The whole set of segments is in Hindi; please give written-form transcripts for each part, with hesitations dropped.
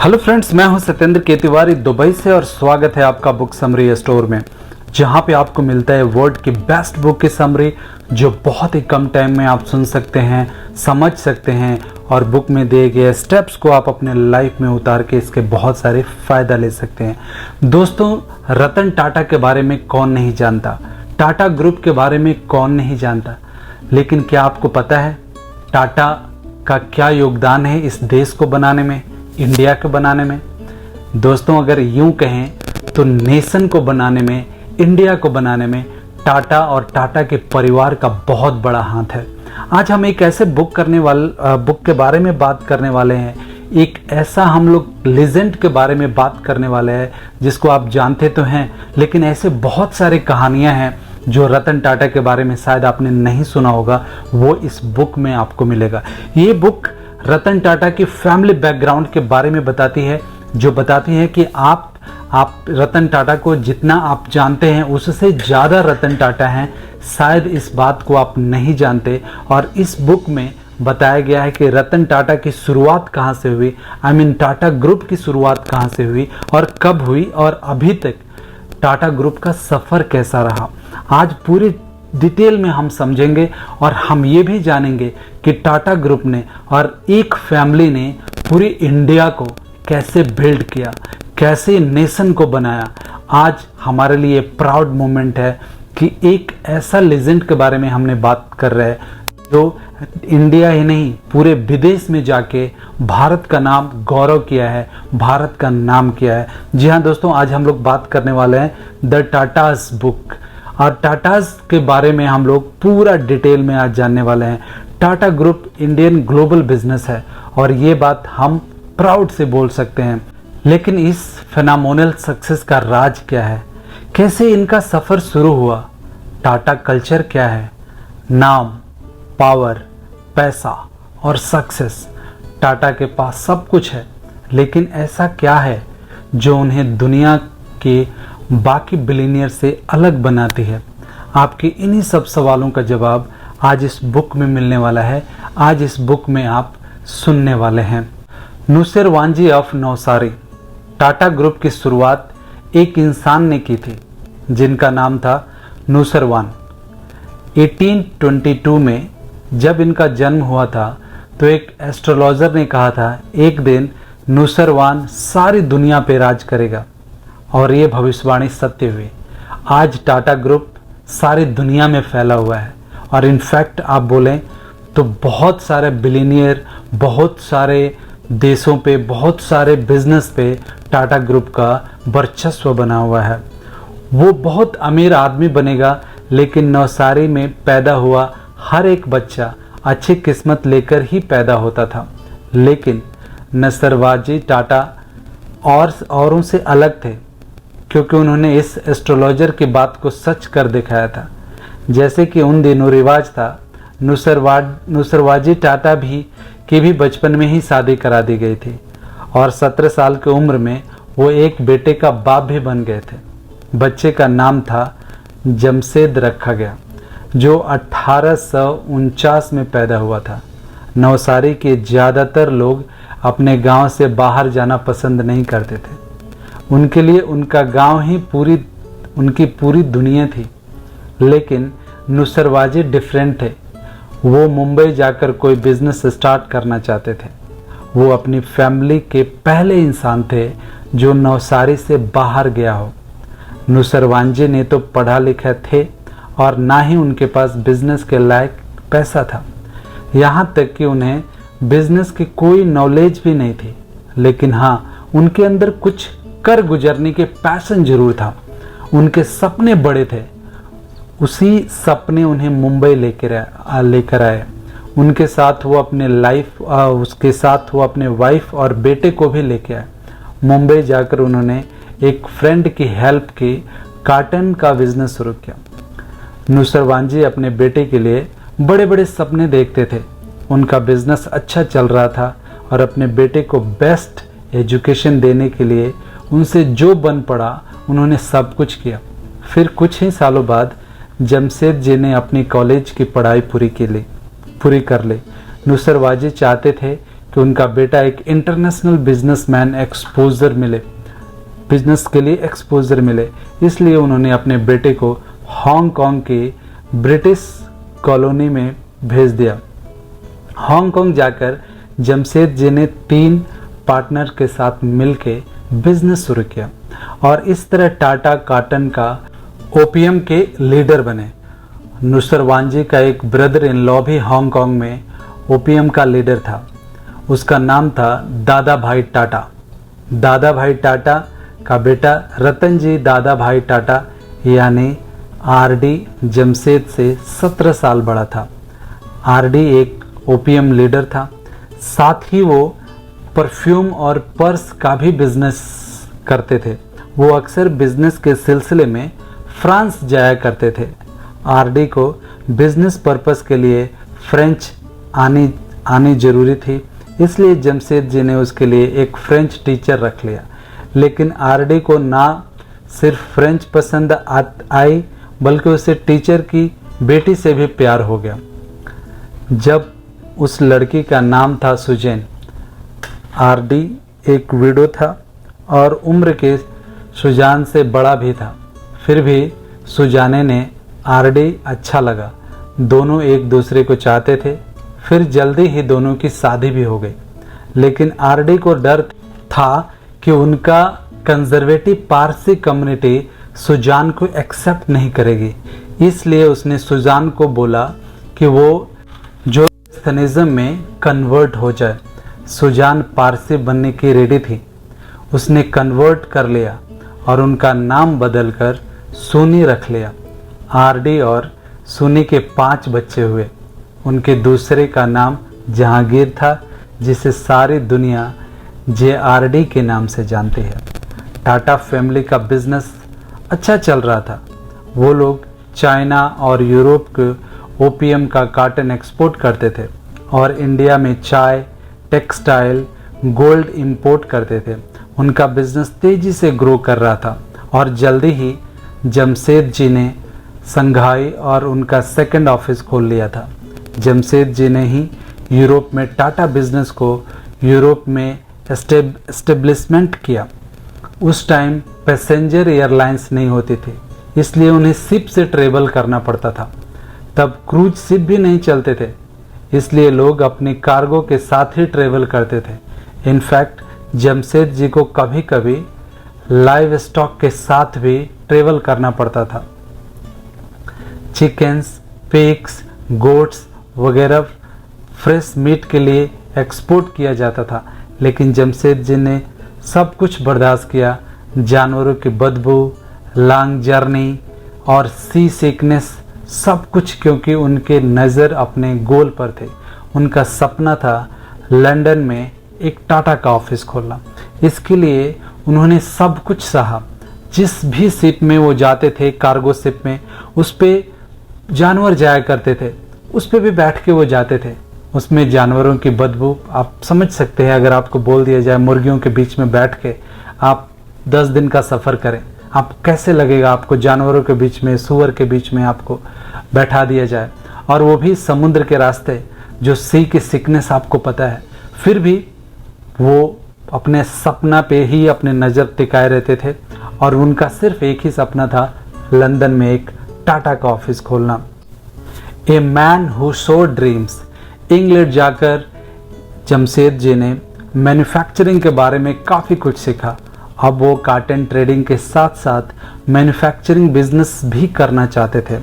हेलो फ्रेंड्स, मैं हूं सत्येंद्र केतिवारी दुबई से और स्वागत है आपका बुक समरी स्टोर में, जहां पे आपको मिलता है वर्ल्ड की बेस्ट बुक की समरी जो बहुत ही कम टाइम में आप सुन सकते हैं, समझ सकते हैं और बुक में दिए गए स्टेप्स को आप अपने लाइफ में उतार के इसके बहुत सारे फ़ायदा ले सकते हैं। दोस्तों, रतन टाटा के बारे में कौन नहीं जानता, टाटा ग्रुप के बारे में कौन नहीं जानता, लेकिन क्या आपको पता है टाटा का क्या योगदान है इस देश को बनाने में, इंडिया को बनाने में? दोस्तों, अगर यूं कहें तो नेशन को बनाने में, इंडिया को बनाने में टाटा और टाटा के परिवार का बहुत बड़ा हाथ है। आज हम एक ऐसे बुक के बारे में बात करने वाले हैं, एक ऐसा हम लोग लेजेंड के बारे में बात करने वाले हैं जिसको आप जानते तो हैं, लेकिन ऐसे बहुत सारे कहानियां हैं जो रतन टाटा के बारे में शायद आपने नहीं सुना होगा, वो इस बुक में आपको मिलेगा। ये बुक रतन टाटा की फैमिली बैकग्राउंड के बारे में बताती है, जो बताती है कि आप रतन टाटा को जितना आप जानते हैं उससे ज़्यादा रतन टाटा हैं, शायद इस बात को आप नहीं जानते। और इस बुक में बताया गया है कि रतन टाटा की शुरुआत कहाँ से हुई, टाटा ग्रुप की शुरुआत कहाँ से हुई और कब हुई, और अभी तक टाटा ग्रुप का सफ़र कैसा रहा। आज पूरी डिटेल में हम समझेंगे और हम ये भी जानेंगे कि टाटा ग्रुप ने और एक फैमिली ने पूरी इंडिया को कैसे बिल्ड किया, कैसे नेशन को बनाया। आज हमारे लिए प्राउड मोमेंट है कि एक ऐसा लेजेंड के बारे में हमने बात कर रहे हैं जो इंडिया ही नहीं पूरे विदेश में जाके भारत का नाम गौरव किया है, भारत का नाम किया है। जी हाँ दोस्तों, आज हम लोग बात करने वाले हैं द टाटाज बुक, और टाटाज के बारे में हम लोग पूरा डिटेल में आज जानने वाले हैं। Tata group Indian global business है और ये बात हम प्राउड से बोल सकते हैं, लेकिन इस फेनोमेनल सक्सेस का राज क्या है, कैसे इनका सफ़र शुरू हुआ, टाटा कल्चर क्या है, नाम, पावर, पैसा और सक्सेस। टाटा के पास सब कुछ है, लेकिन ऐसा क्या है जो उन्हें दुनिया के बाकी बिलियनियर से अलग बनाती है? आपके इन्हीं सब सवालों का जवाब आज इस बुक में मिलने वाला है। आज इस बुक में आप सुनने वाले हैं। नुसेरवांजी ऑफ नवसारी। टाटा ग्रुप की शुरुआत एक इंसान ने की थी जिनका नाम था नुसेरवान। 1822 में जब इनका जन्म हुआ था तो एक एस्ट्रोलॉजर ने कहा था एक दिन नुसेरवान सारी दुनिया पे राज करेगा, और ये भविष्यवाणी सत्य हुई। आज टाटा ग्रुप सारी दुनिया में फैला हुआ है और इनफैक्ट आप बोलें तो बहुत सारे बिलियनियर, बहुत सारे देशों पे, बहुत सारे बिजनेस पे टाटा ग्रुप का वर्चस्व बना हुआ है। वो बहुत अमीर आदमी बनेगा, लेकिन नवसारी में पैदा हुआ हर एक बच्चा अच्छी किस्मत लेकर ही पैदा होता था। लेकिन नुसेरवांजी टाटा औरों से अलग थे, क्योंकि उन्होंने इस एस्ट्रोलॉजर की बात को सच कर दिखाया था। जैसे कि उन दिनों रिवाज था, नुसेरवांजी टाटा की भी बचपन में ही शादी करा दी गई थी और 17 साल की उम्र में वो एक बेटे का बाप भी बन गए थे। बच्चे का नाम था जमशेद रखा गया, जो 1849 में पैदा हुआ था। नवसारी के ज़्यादातर लोग अपने गांव से बाहर जाना पसंद नहीं करते थे। उनके लिए उनका गांव ही उनकी पूरी दुनिया थी। लेकिन नुसेरवांजी डिफरेंट थे। वो मुंबई जाकर कोई बिजनेस स्टार्ट करना चाहते थे। वो अपनी फैमिली के पहले इंसान थे जो नवसारी से बाहर गया हो। नुसेरवांजी ने तो पढ़ा लिखा थे और ना ही उनके पास बिजनेस के लायक पैसा था, यहाँ तक कि उन्हें बिजनेस की कोई नॉलेज भी नहीं थी। लेकिन हाँ, उनके अंदर कुछ कर गुजरने के पैशन जरूर था। उनके सपने बड़े थे। उसी सपने उन्हें मुंबई लेकर आए। उसके साथ वो अपने वाइफ और बेटे को भी लेके आए। मुंबई जाकर उन्होंने एक फ्रेंड की हेल्प की कॉटन का बिजनेस शुरू किया। नुसेरवांजी अपने बेटे के लिए बड़े बड़े सपने देखते थे। उनका बिजनेस अच्छा चल रहा था और अपने बेटे को बेस्ट एजुकेशन देने के लिए उनसे जो बन पड़ा उन्होंने सब कुछ किया। फिर कुछ ही सालों बाद जमशेद जी ने अपनी कॉलेज की पढ़ाई पूरी कर ली। नुसेरवांजी चाहते थे कि उनका बेटा एक इंटरनेशनल बिजनेसमैन बिजनेस के लिए एक्सपोजर मिले, इसलिए उन्होंने अपने बेटे को हांगकांग के ब्रिटिश कॉलोनी में भेज दिया। हांगकांग जाकर जमशेद जी ने 3 पार्टनर के साथ मिलकर बिजनेस शुरू किया और इस तरह टाटा कॉटन का ओपीएम के लीडर बने। नुसरवांजी का एक ब्रदर इन लॉ भी हांगकांग में ओपीएम का लीडर था। उसका नाम था दादा भाई टाटा। दादा भाई टाटा का बेटा रतन जी दादा भाई टाटा यानी आरडी जमशेद से 17 साल बड़ा था। आरडी एक ओपीएम लीडर था, साथ ही वो परफ्यूम और पर्स का भी बिजनेस करते थे। वो अक्सर बिजनेस के सिलसिले में फ्रांस जाया करते थे। आरडी को बिजनेस पर्पस के लिए फ्रेंच आनी जरूरी थी, इसलिए जमशेद जी ने उसके लिए एक फ्रेंच टीचर रख लिया। लेकिन आरडी को ना सिर्फ फ्रेंच पसंद आई बल्कि उसे टीचर की बेटी से भी प्यार हो गया। जब उस लड़की का नाम था सुजैन। आरडी एक विडो था और उम्र के सुजान से बड़ा भी था, फिर भी सुजाने ने आरडी अच्छा लगा। दोनों एक दूसरे को चाहते थे। फिर जल्दी ही दोनों की शादी भी हो गई। लेकिन आरडी को डर था कि उनका कंजर्वेटिव पारसी कम्युनिटी सुजान को एक्सेप्ट नहीं करेगी, इसलिए उसने सुजान को बोला कि वो जोरस्थानिज्म में कन्वर्ट हो जाए। सुजान पारसी बनने की रेडी थी। उसने कन्वर्ट कर लिया और उनका नाम बदलकर सुनी रख लिया। आरडी और सुनी के 5 बच्चे हुए। उनके दूसरे का नाम जहांगीर था, जिसे सारी दुनिया जेआरडी के नाम से जानती है। टाटा फैमिली का बिजनेस अच्छा चल रहा था। वो लोग चाइना और यूरोप को ओपीएम का कॉटन एक्सपोर्ट करते थे और इंडिया में चाय, टेक्सटाइल, गोल्ड इंपोर्ट करते थे। उनका बिजनेस तेजी से ग्रो कर रहा था और जल्दी ही जमशेद जी ने संघाई और उनका सेकंड ऑफिस खोल लिया था। जमशेद जी ने ही यूरोप में टाटा बिजनेस को यूरोप में एस्टेब्लिशमेंट किया। उस टाइम पैसेंजर एयरलाइंस नहीं होती थी, इसलिए उन्हें शिप से ट्रेवल करना पड़ता था। तब क्रूज शिप भी नहीं चलते थे, इसलिए लोग अपनी कार्गो के साथ ही ट्रेवल करते थे। इनफैक्ट जमशेद जी को कभी कभी लाइव स्टॉक के साथ भी ट्रेवल करना पड़ता था। चिकन्स, पिग्स, गोट्स वगैरह फ्रेश मीट के लिए एक्सपोर्ट किया जाता था, लेकिन जमशेद जी ने सब कुछ बर्दाश्त किया। जानवरों की बदबू, लॉन्ग जर्नी और सी सिकनेस, सब कुछ, क्योंकि उनके नज़र अपने गोल पर थे। उनका सपना था लंदन में एक टाटा का ऑफिस खोलना। इसके लिए उन्होंने सब कुछ सहा। जिस भी शिप में वो जाते थे, कार्गो शिप में, उस पे जानवर जाया करते थे, उस पे भी बैठ के वो जाते थे। उसमें जानवरों की बदबू आप समझ सकते हैं। अगर आपको बोल दिया जाए मुर्गियों के बीच में बैठ के आप 10 दिन का सफ़र करें, आप कैसे लगेगा आपको? जानवरों के बीच में, सूअर के बीच में आपको बैठा दिया जाए, और वो भी समुद्र के रास्ते, जो सी की सिकनेस आपको पता है। फिर भी वो अपने सपना पे ही अपने नज़र टिकाए रहते थे और उनका सिर्फ एक ही सपना था, लंदन में एक टाटा का ऑफिस खोलना। A man who so dreams. England जाकर जमशेद जी ने मैन्युफैक्चरिंग के बारे में काफ़ी कुछ सीखा। अब वो कॉटन ट्रेडिंग के साथ साथ मैन्युफैक्चरिंग बिजनेस भी करना चाहते थे।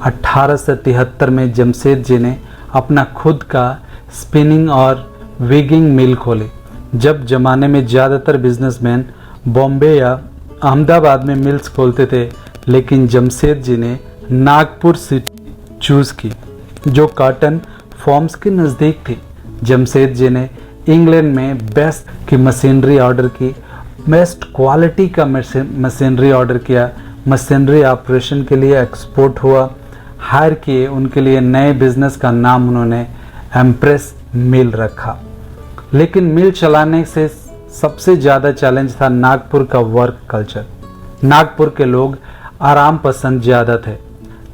1873 में जमशेद जी ने अपना खुद का स्पिनिंग और विगिंग मिल खोली। जब ज़माने में ज़्यादातर बिजनेसमैन बॉम्बे या अहमदाबाद में मिल्स खोलते थे, लेकिन जमशेद जी ने नागपुर सिटी चूज़ की, जो कॉटन फॉर्म्स के नज़दीक थी। जमशेद जी ने इंग्लैंड में बेस्ट की मशीनरी ऑर्डर की, बेस्ट क्वालिटी का मशीनरी ऑर्डर किया। मशीनरी ऑपरेशन के लिए एक्सपोर्ट हुआ, हायर किए। उनके लिए नए बिजनेस का नाम उन्होंने एम्प्रेस मिल रखा। लेकिन मिल चलाने से सबसे ज़्यादा चैलेंज था नागपुर का वर्क कल्चर। नागपुर के लोग आराम पसंद ज़्यादा थे,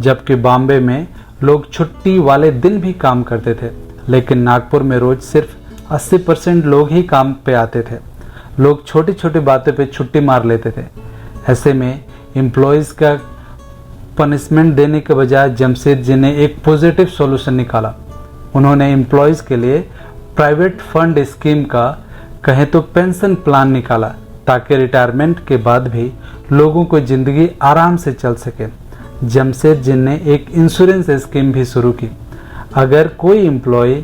जबकि बॉम्बे में लोग छुट्टी वाले दिन भी काम करते थे। लेकिन नागपुर में रोज सिर्फ 80% लोग ही काम पे आते थे। लोग छोटी छोटी बातों पे छुट्टी मार लेते थे। ऐसे में एम्प्लॉयज़ का पनिशमेंट देने के बजाय जमशेदजी ने एक पॉजिटिव सॉल्यूशन निकाला। उन्होंने एम्प्लॉयज़ के लिए प्राइवेट फंड स्कीम का कहें तो पेंशन प्लान निकाला, ताकि रिटायरमेंट के बाद भी लोगों को ज़िंदगी आराम से चल सके। जमशेदजी ने एक इंश्योरेंस स्कीम भी शुरू की। अगर कोई एम्प्लॉय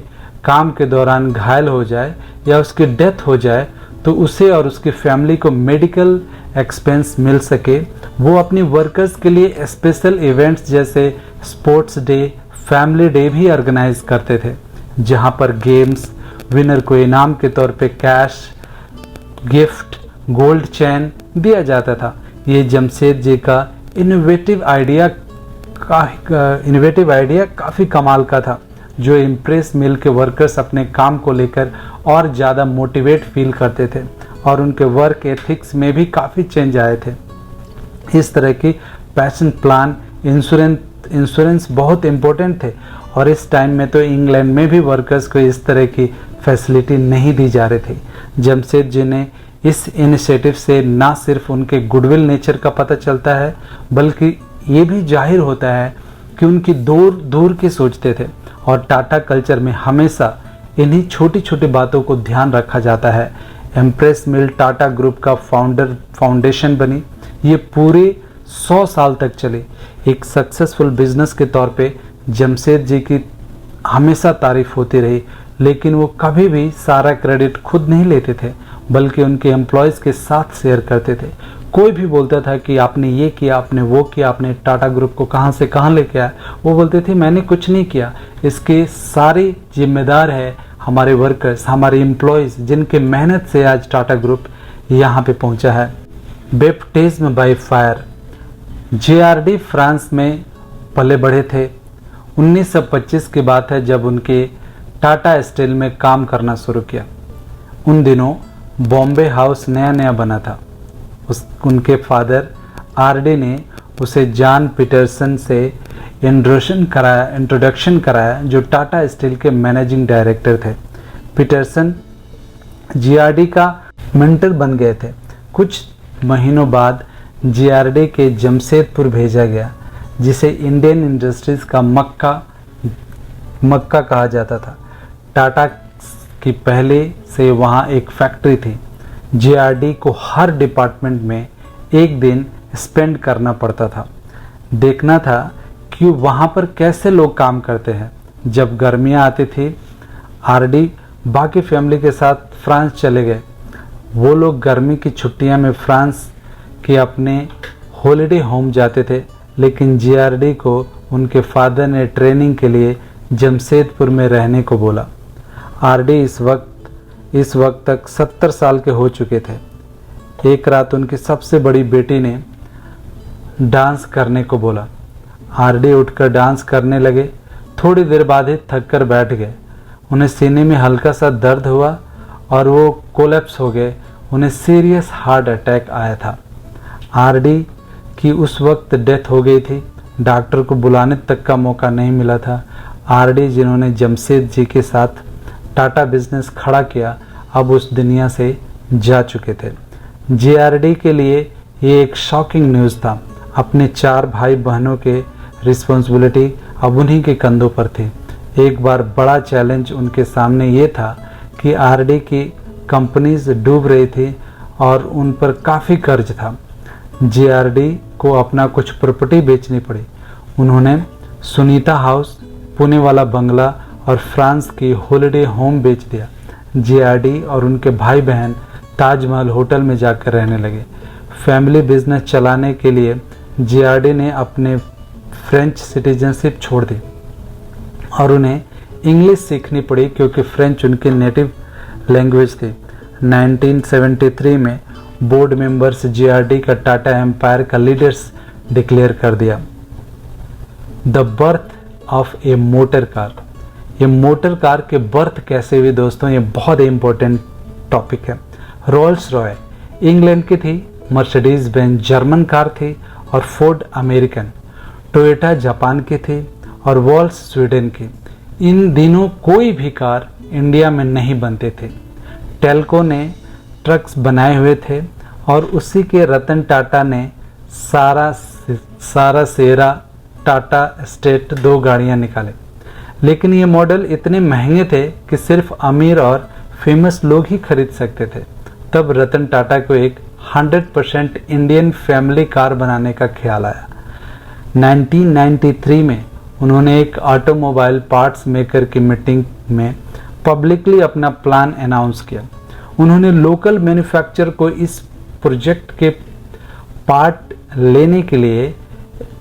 काम के दौरान घायल हो जाए या उसकी डेथ हो जाए तो उसे और उसकी फैमिली को मेडिकल एक्सपेंस मिल सके। वो अपनी वर्कर्स के लिए स्पेशल इवेंट्स जैसे स्पोर्ट्स डे, फैमिली डे भी ऑर्गेनाइज करते थे, जहां पर गेम्स, विनर को इनाम के तौर पे कैश, गिफ्ट, गोल्ड चेन दिया जाता था। ये जमशेदजी का इनोवेटिव आइडिया काफ़ी कमाल का था, जो इम्प्रेस मिल के वर्कर्स अपने काम को लेकर और ज़्यादा मोटिवेट फील करते थे और उनके वर्क एथिक्स में भी काफ़ी चेंज आए थे। इस तरह की पैशन प्लान, इंश्योरेंस बहुत इम्पोर्टेंट थे और इस टाइम में तो इंग्लैंड में भी वर्कर्स को इस तरह की फैसिलिटी नहीं दी जा रही थी। जमशेदजी ने इस इनिशिएटिव से ना सिर्फ उनके गुडविल नेचर का पता चलता है, बल्कि ये भी जाहिर होता है कि उनकी दूर दूर की सोचते थे और टाटा कल्चर में हमेशा इन्हीं छोटी छोटी बातों को ध्यान रखा जाता है। एम्प्रेस मिल टाटा ग्रुप का फाउंडेशन बनी। ये पूरे 100 साल तक चली। एक सक्सेसफुल बिजनेस के तौर पे जमशेदजी की हमेशा तारीफ होती रही, लेकिन वो कभी भी सारा क्रेडिट खुद नहीं लेते थे, बल्कि उनके एम्प्लॉयज़ के साथ शेयर करते थे। कोई भी बोलता था कि आपने ये किया, आपने वो किया, आपने टाटा ग्रुप को कहाँ से कहाँ लेके आया, वो बोलते थे मैंने कुछ नहीं किया, इसके सारे जिम्मेदार है हमारे वर्कर्स, हमारे एम्प्लॉयज़, जिनके मेहनत से आज टाटा ग्रुप यहाँ पे पहुँचा है। Baptism by fire. JRD France में पले बढ़े थे। 1925 की बात है जब उनके टाटा स्टील में काम करना शुरू किया। उन दिनों बॉम्बे हाउस नया नया बना था। उनके फादर RD ने उसे जॉन पीटरसन से इंट्रोडक्शन कराया, जो टाटा स्टील के मैनेजिंग डायरेक्टर थे। पीटरसन JRD का मेंटर बन गए थे। कुछ महीनों बाद JRD के जमशेदपुर भेजा गया, जिसे इंडियन इंडस्ट्रीज का मक्का कहा जाता था। टाटा की पहले से वहाँ एक फैक्ट्री थी। JRD को हर डिपार्टमेंट में एक दिन स्पेंड करना पड़ता था। देखना था कि वहाँ पर कैसे लोग काम करते हैं। जब गर्मियाँ आती थी, RD बाकी फैमिली के साथ फ्रांस चले गए। वो लोग गर्मी की छुट्टियाँ में फ्रांस के अपने हॉलिडे होम जाते थे, लेकिन JRD को उनके फादर ने ट्रेनिंग के लिए जमशेदपुर में रहने को बोला। RD इस वक्त तक 70 साल के हो चुके थे। एक रात उनकी सबसे बड़ी बेटी ने डांस करने को बोला। RD उठकर डांस करने लगे। थोड़ी देर बाद ही थक कर बैठ गए। उन्हें सीने में हल्का सा दर्द हुआ और वो कोलैप्स हो गए। उन्हें सीरियस हार्ट अटैक आया था। RD की उस वक्त डेथ हो गई थी। डॉक्टर को बुलाने तक का मौका नहीं मिला था। RD जिन्होंने जमशेदजी के साथ टाटा बिजनेस खड़ा किया, अब उस दुनिया से जा चुके थे। JRD के लिए ये एक शॉकिंग न्यूज़ था। अपने 4 भाई बहनों के रिस्पॉन्सिबिलिटी अब उन्हीं के कंधों पर थी। एक बार बड़ा चैलेंज उनके सामने ये था कि RD की कंपनीज डूब रही थी और उन पर काफ़ी कर्ज था। JRD को अपना कुछ प्रॉपर्टी बेचनी पड़ी। उन्होंने सुनीता हाउस, पुणे वाला बंगला और फ्रांस की हॉलिडे होम बेच दिया। JRD और उनके भाई बहन ताजमहल होटल में जाकर रहने लगे। फैमिली बिजनेस चलाने के लिए JRD ने अपने फ्रेंच सिटीजनशिप छोड़ दी और उन्हें इंग्लिश सीखनी पड़ी, क्योंकि फ्रेंच उनकी नेटिव लैंग्वेज थी। 1973 में बोर्ड मेंबर्स JRD का टाटा एम्पायर का लीडर्स डिक्लेयर कर दिया। The birth of A motor car. ये मोटर कार के बर्थ कैसे हुई दोस्तों, ये बहुत इम्पोर्टेंट टॉपिक है। रोल्स रॉय इंग्लैंड की थी, मर्सिडीज बेंज जर्मन कार थी और फोर्ड अमेरिकन, टोयोटा जापान की थी और वॉल्स स्वीडन की। इन दिनों कोई भी कार इंडिया में नहीं बनते थे। टेल्को ने ट्रक्स बनाए हुए थे और उसी के रतन टाटा ने सारा सेरा टाटा स्टेट 2 गाड़ियां निकाले। लेकिन ये मॉडल इतने महंगे थे कि सिर्फ अमीर और फेमस लोग ही खरीद सकते थे। तब रतन टाटा को एक 100% इंडियन फैमिली कार बनाने का ख्याल आया। 1993 में उन्होंने एक ऑटोमोबाइल पार्ट्स मेकर की मीटिंग में पब्लिकली अपना प्लान अनाउंस किया। उन्होंने लोकल मैन्युफैक्चरर को इस प्रोजेक्ट के पार्ट लेने के लिए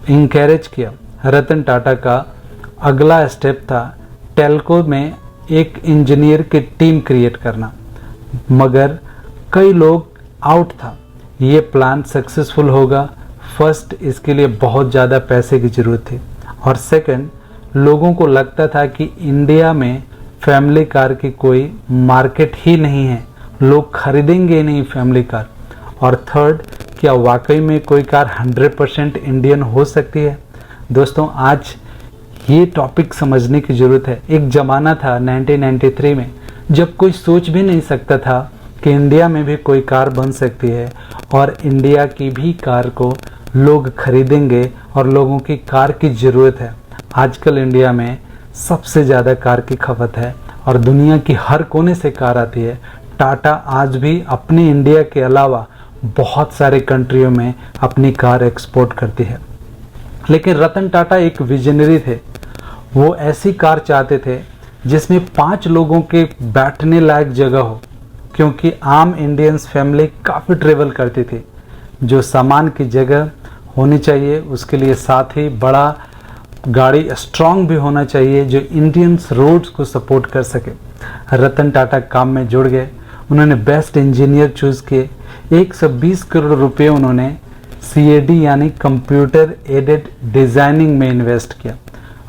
इंकरेज किया। रतन टाटा का अगला स्टेप था टेल्को में एक इंजीनियर की टीम क्रिएट करना, मगर कई लोग आउट था। ये प्लान सक्सेसफुल होगा। फर्स्ट, इसके लिए बहुत ज़्यादा पैसे की ज़रूरत थी और सेकंड, लोगों को लगता था कि इंडिया में फैमिली कार की कोई मार्केट ही नहीं है, लोग खरीदेंगे नहीं फैमिली कार। और थर्ड, क्या वाकई में कोई कार 100% इंडियन हो सकती है? दोस्तों, आज ये टॉपिक समझने की ज़रूरत है। एक ज़माना था 1993 में जब कोई सोच भी नहीं सकता था कि इंडिया में भी कोई कार बन सकती है और इंडिया की भी कार को लोग खरीदेंगे और लोगों की कार की ज़रूरत है। आजकल इंडिया में सबसे ज़्यादा कार की खपत है और दुनिया की हर कोने से कार आती है। टाटा आज भी अपने इंडिया के अलावा बहुत सारे कंट्रियों में अपनी कार एक्सपोर्ट करती है। लेकिन रतन टाटा एक विजनरी थे। वो ऐसी कार चाहते थे जिसमें 5 लोगों के बैठने लायक जगह हो, क्योंकि आम इंडियंस फैमिली काफ़ी ट्रेवल करती थी। जो सामान की जगह होनी चाहिए, उसके लिए साथ ही बड़ा गाड़ी स्ट्रॉन्ग भी होना चाहिए जो इंडियंस रोड्स को सपोर्ट कर सके। रतन टाटा काम में जुड़ गए। उन्होंने बेस्ट इंजीनियर चूज़ किए। 120 करोड़ रुपए उन्होंने CAD यानी कंप्यूटर एडेड डिज़ाइनिंग में इन्वेस्ट किया।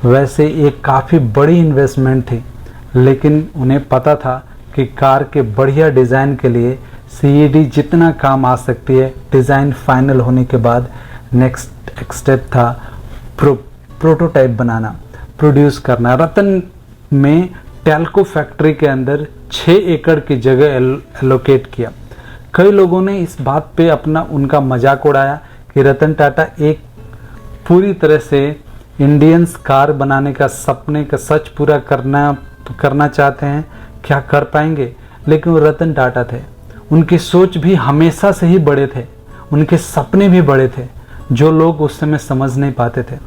वैसे एक काफ़ी बड़ी इन्वेस्टमेंट थी, लेकिन उन्हें पता था कि कार के बढ़िया डिज़ाइन के लिए CAD जितना काम आ सकती है। डिज़ाइन फाइनल होने के बाद नेक्स्ट स्टेप था प्रोटोटाइप बनाना, प्रोड्यूस करना। रतन में टेल्को फैक्ट्री के अंदर 6 एकड़ की जगह एलोकेट किया। कई लोगों ने इस बात पे उनका मजाक उड़ाया कि रतन टाटा एक पूरी तरह से इंडियंस कार बनाने का सपने का सच पूरा करना चाहते हैं, क्या कर पाएंगे? लेकिन वो रतन टाटा थे। उनकी सोच भी हमेशा से ही बड़े थे, उनके सपने भी बड़े थे, जो लोग उस समय समझ नहीं पाते थे।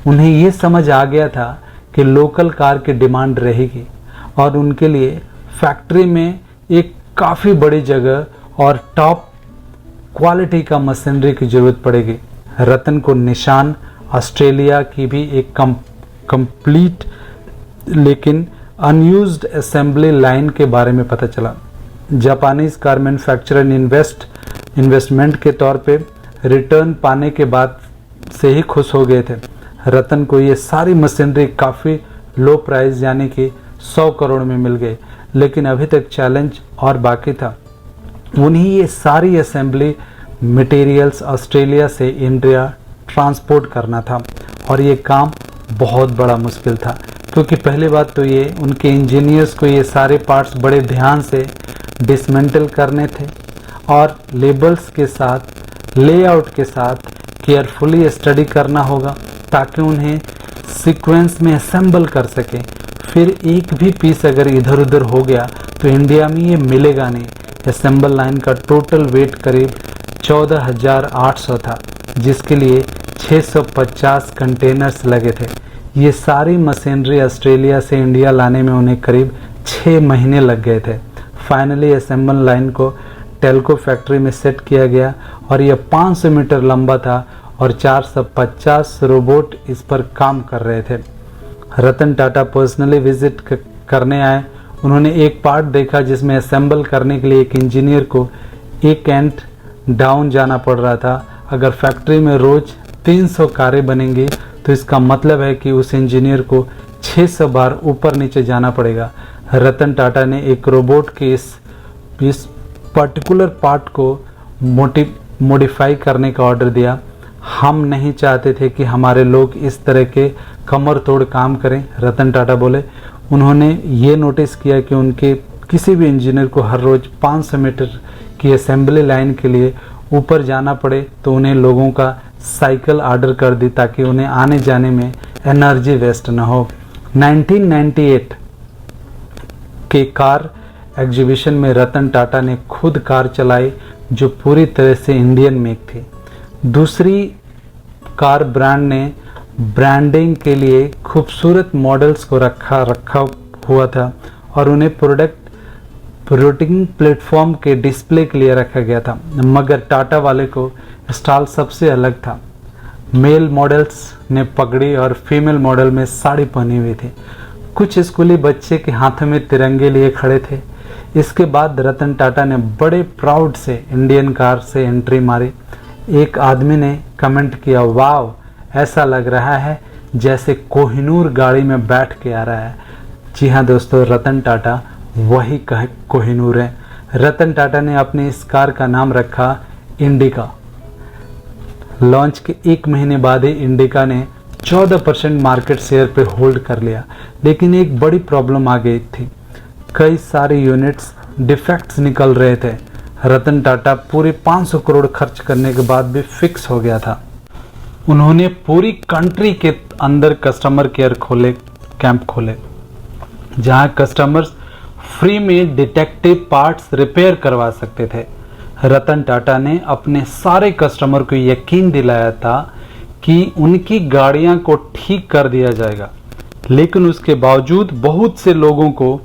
उन्हें ये समझ आ गया था कि लोकल कार की डिमांड रहेगी और उनके लिए फैक्ट्री में एक काफ़ी बड़ी जगह और टॉप क्वालिटी का मशीनरी की ज़रूरत पड़ेगी। रतन को निशान ऑस्ट्रेलिया की भी एक कंप्लीट लेकिन अनयूज्ड असेंबली लाइन के बारे में पता चला। जापानीज कार मैन्युफैक्चरर ने इन्वेस्टमेंट के तौर पे रिटर्न पाने के बाद से ही खुश हो गए थे। रतन को ये सारी मशीनरी काफ़ी लो प्राइस यानी कि 100 करोड़ में मिल गई, लेकिन अभी तक चैलेंज और बाकी था। उन्हें ये सारी असेंबली मटेरियल्स ऑस्ट्रेलिया से इंडिया ट्रांसपोर्ट करना था और ये काम बहुत बड़ा मुश्किल था, क्योंकि पहली बात तो ये उनके इंजीनियर्स को ये सारे पार्ट्स बड़े ध्यान से डिसमेंटल करने थे और लेबल्स के साथ, लेआउट के साथ केयरफुली स्टडी करना होगा ताकि उन्हें सीक्वेंस में असेंबल कर सकें। फिर एक भी पीस अगर इधर उधर हो गया तो इंडिया में ये मिलेगा नहीं। असेंबल लाइन का टोटल वेट करीब 14,800 था, जिसके लिए 650 कंटेनर्स लगे थे। ये सारी मशीनरी ऑस्ट्रेलिया से इंडिया लाने में उन्हें करीब 6 महीने लग गए थे। फाइनली असेंबल लाइन को टेल्को फैक्ट्री में सेट किया गया और यह 500 मीटर लंबा था और 450 रोबोट इस पर काम कर रहे थे। रतन टाटा पर्सनली विजिट करने आए। उन्होंने एक पार्ट देखा जिसमें असेंबल करने के लिए एक इंजीनियर को एक एंड डाउन जाना पड़ रहा था। अगर फैक्ट्री में रोज 300 कारें बनेंगी तो इसका मतलब है कि उस इंजीनियर को 600 बार ऊपर नीचे जाना पड़ेगा। रतन टाटा ने एक रोबोट के इस पर्टिकुलर पार्ट को मॉडिफाई करने का ऑर्डर दिया। हम नहीं चाहते थे कि हमारे लोग इस तरह के कमर तोड़ काम करें, रतन टाटा बोले। उन्होंने ये नोटिस किया कि उनके किसी भी इंजीनियर को हर रोज़ 500 मीटर की असेंबली लाइन के लिए ऊपर जाना पड़े तो उन्हें लोगों का साइकिल ऑर्डर कर दी ताकि उन्हें आने जाने में एनर्जी वेस्ट ना हो। 1998 के कार एग्जीबिशन में रतन टाटा ने खुद कार चलाई जो पूरी तरह से इंडियन मेक थी। दूसरी कार ब्रांड ने ब्रांडिंग के लिए खूबसूरत मॉडल्स को रखा हुआ था और उन्हें प्रोडक्टिंग प्लेटफॉर्म के डिस्प्ले के लिए रखा गया था, मगर टाटा वाले को स्टाइल सबसे अलग था। मेल मॉडल्स ने पगड़ी और फीमेल मॉडल में साड़ी पहनी हुई थी। कुछ स्कूली बच्चे के हाथों में तिरंगे लिए खड़े थे। इसके बाद रतन टाटा ने बड़े प्राउड से इंडियन कार से एंट्री मारी। एक आदमी ने कमेंट किया, वाव, ऐसा लग रहा है जैसे कोहिनूर गाड़ी में बैठ के आ रहा है। जी हाँ दोस्तों, रतन टाटा वही कोहिनूर है। रतन टाटा ने अपनी इस कार का नाम रखा इंडिका। लॉन्च के 1 महीने बाद ही इंडिका ने 14% मार्केट शेयर पे होल्ड कर लिया, लेकिन एक बड़ी प्रॉब्लम आ गई थी। कई सारे यूनिट्स डिफेक्ट्स निकल रहे थे। रतन टाटा पूरे 500 करोड़ खर्च करने के बाद भी फिक्स हो गया था। उन्होंने पूरी कंट्री के अंदर कस्टमर केयर कैंप खोले जहां कस्टमर्स फ्री में डिटेक्टिव पार्ट्स रिपेयर करवा सकते थे। रतन टाटा ने अपने सारे कस्टमर को यकीन दिलाया था कि उनकी गाड़ियां को ठीक कर दिया जाएगा, लेकिन उसके बावजूद बहुत से लोगों को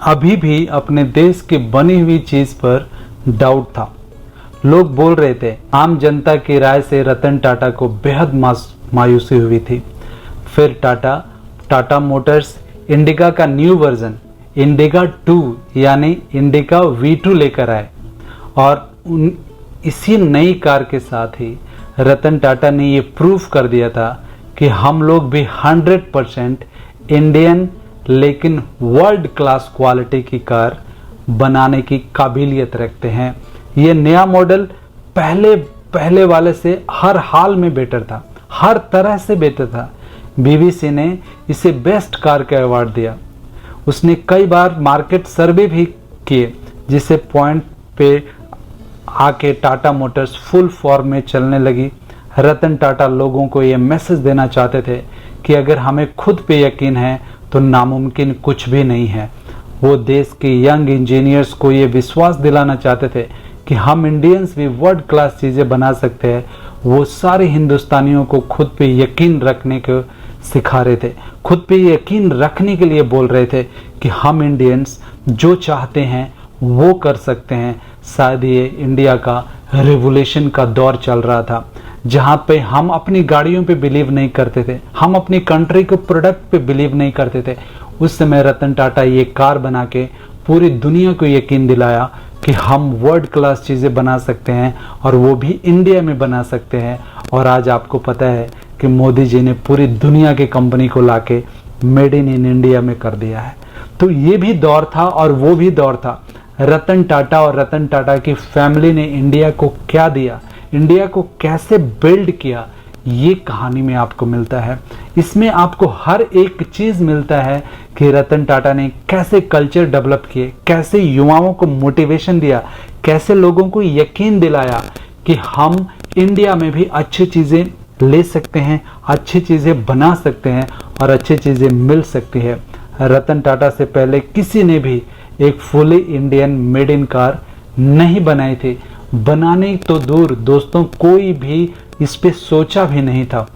अभी भी अपने देश की बनी हुई चीज पर डाउट था। लोग बोल रहे थे। आम जनता की राय से रतन टाटा को बेहद मायूसी हुई थी। फिर टाटा मोटर्स इंडिका का न्यू वर्जन इंडिका 2 यानी इंडिका V2 लेकर आए और इसी नई कार के साथ ही रतन टाटा ने ये प्रूफ कर दिया था कि हम लोग भी 100% इंडियन लेकिन वर्ल्ड क्लास क्वालिटी की कार बनाने की काबिलियत रखते हैं। ये नया मॉडल पहले वाले से हर हाल में बेटर था, हर तरह से बेटर था। BBC ने इसे बेस्ट कार का अवार्ड दिया। उसने कई बार मार्केट सर्वे भी किए, जिसे पॉइंट पे आके टाटा मोटर्स फुल फॉर्म में चलने लगी। रतन टाटा लोगों को ये मैसेज देना चाहते थे कि अगर हमें खुद पे यकीन है तो नामुमकिन कुछ भी नहीं है। वो देश के यंग इंजीनियर्स को ये विश्वास दिलाना चाहते थे कि हम इंडियंस भी वर्ल्ड क्लास चीज़ें बना सकते हैं। वो सारे हिंदुस्तानियों को खुद पे यकीन रखने को सिखा रहे थे, खुद पे यकीन रखने के लिए बोल रहे थे कि हम इंडियंस जो चाहते हैं वो कर सकते हैं। शायद ये इंडिया का रिवोल्यूशन का दौर चल रहा था, जहाँ पे हम अपनी गाड़ियों पे बिलीव नहीं करते थे, हम अपनी कंट्री के प्रोडक्ट पे बिलीव नहीं करते थे। उस समय रतन टाटा ये कार बना के पूरी दुनिया को यकीन दिलाया कि हम वर्ल्ड क्लास चीज़ें बना सकते हैं और वो भी इंडिया में बना सकते हैं। और आज आपको पता है कि मोदी जी ने पूरी दुनिया की कंपनी को लाके मेड इन इंडिया में कर दिया है। तो ये भी दौर था और वो भी दौर था। रतन टाटा और रतन टाटा की फैमिली ने इंडिया को क्या दिया, इंडिया को कैसे बिल्ड किया, ये कहानी में आपको मिलता है। इसमें आपको हर एक चीज मिलता है कि रतन टाटा ने कैसे कल्चर डेवलप किए, कैसे युवाओं को मोटिवेशन दिया, कैसे लोगों को यकीन दिलाया कि हम इंडिया में भी अच्छी चीजें ले सकते हैं, अच्छी चीजें बना सकते हैं और अच्छी चीजें मिल सकती है। रतन टाटा से पहले किसी ने भी एक fully Indian made in car नहीं बनाई थी। बनाने तो दूर दोस्तों, कोई भी इस पे सोचा भी नहीं था।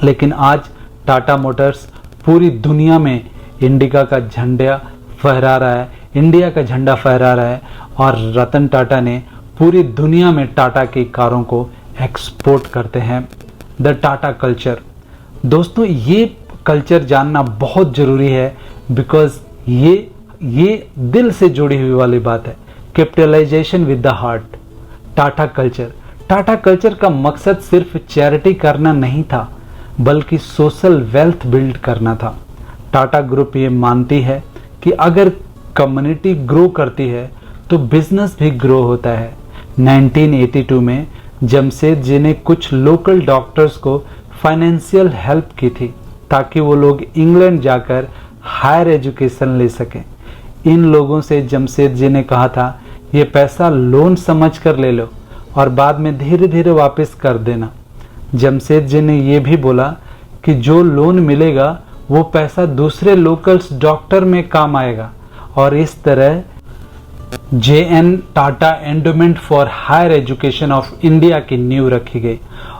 लेकिन आज टाटा मोटर्स पूरी दुनिया में इंडिका का झंडा फहरा रहा है, इंडिया का झंडा फहरा रहा है और रतन टाटा ने पूरी दुनिया में टाटा की कारों को एक्सपोर्ट करते हैं। द टाटा कल्चर, दोस्तों ये कल्चर जानना बहुत जरूरी है, बिकॉज ये दिल से जुड़ी हुई वाली बात है। Capitalisation with the heart. Tata culture का मकसद सिर्फ चैरिटी करना नहीं था, बल्कि सोशल वेल्थ बिल्ड करना था। टाटा ग्रुप ये मानती है कि अगर कम्युनिटी ग्रो करती है तो बिजनेस भी ग्रो होता है। 1982 में जमशेद जी ने कुछ लोकल डॉक्टर्स को फाइनेंशियल हेल्प की थी ताकि वो लोग इंग्लैंड जाकर हायर एजुकेशन ले सकें। इन लोगों से जमशेद जी ने कहा था, ये पैसा लोन समझकर ले लो और बाद में धीरे धीरे वापस कर देना। जमशेद जी ने यह भी बोला कि जो लोन मिलेगा वो पैसा दूसरे लोकल्स डॉक्टर में काम आएगा, और इस तरह JN Tata endowment for higher education of India की नींव रखी गई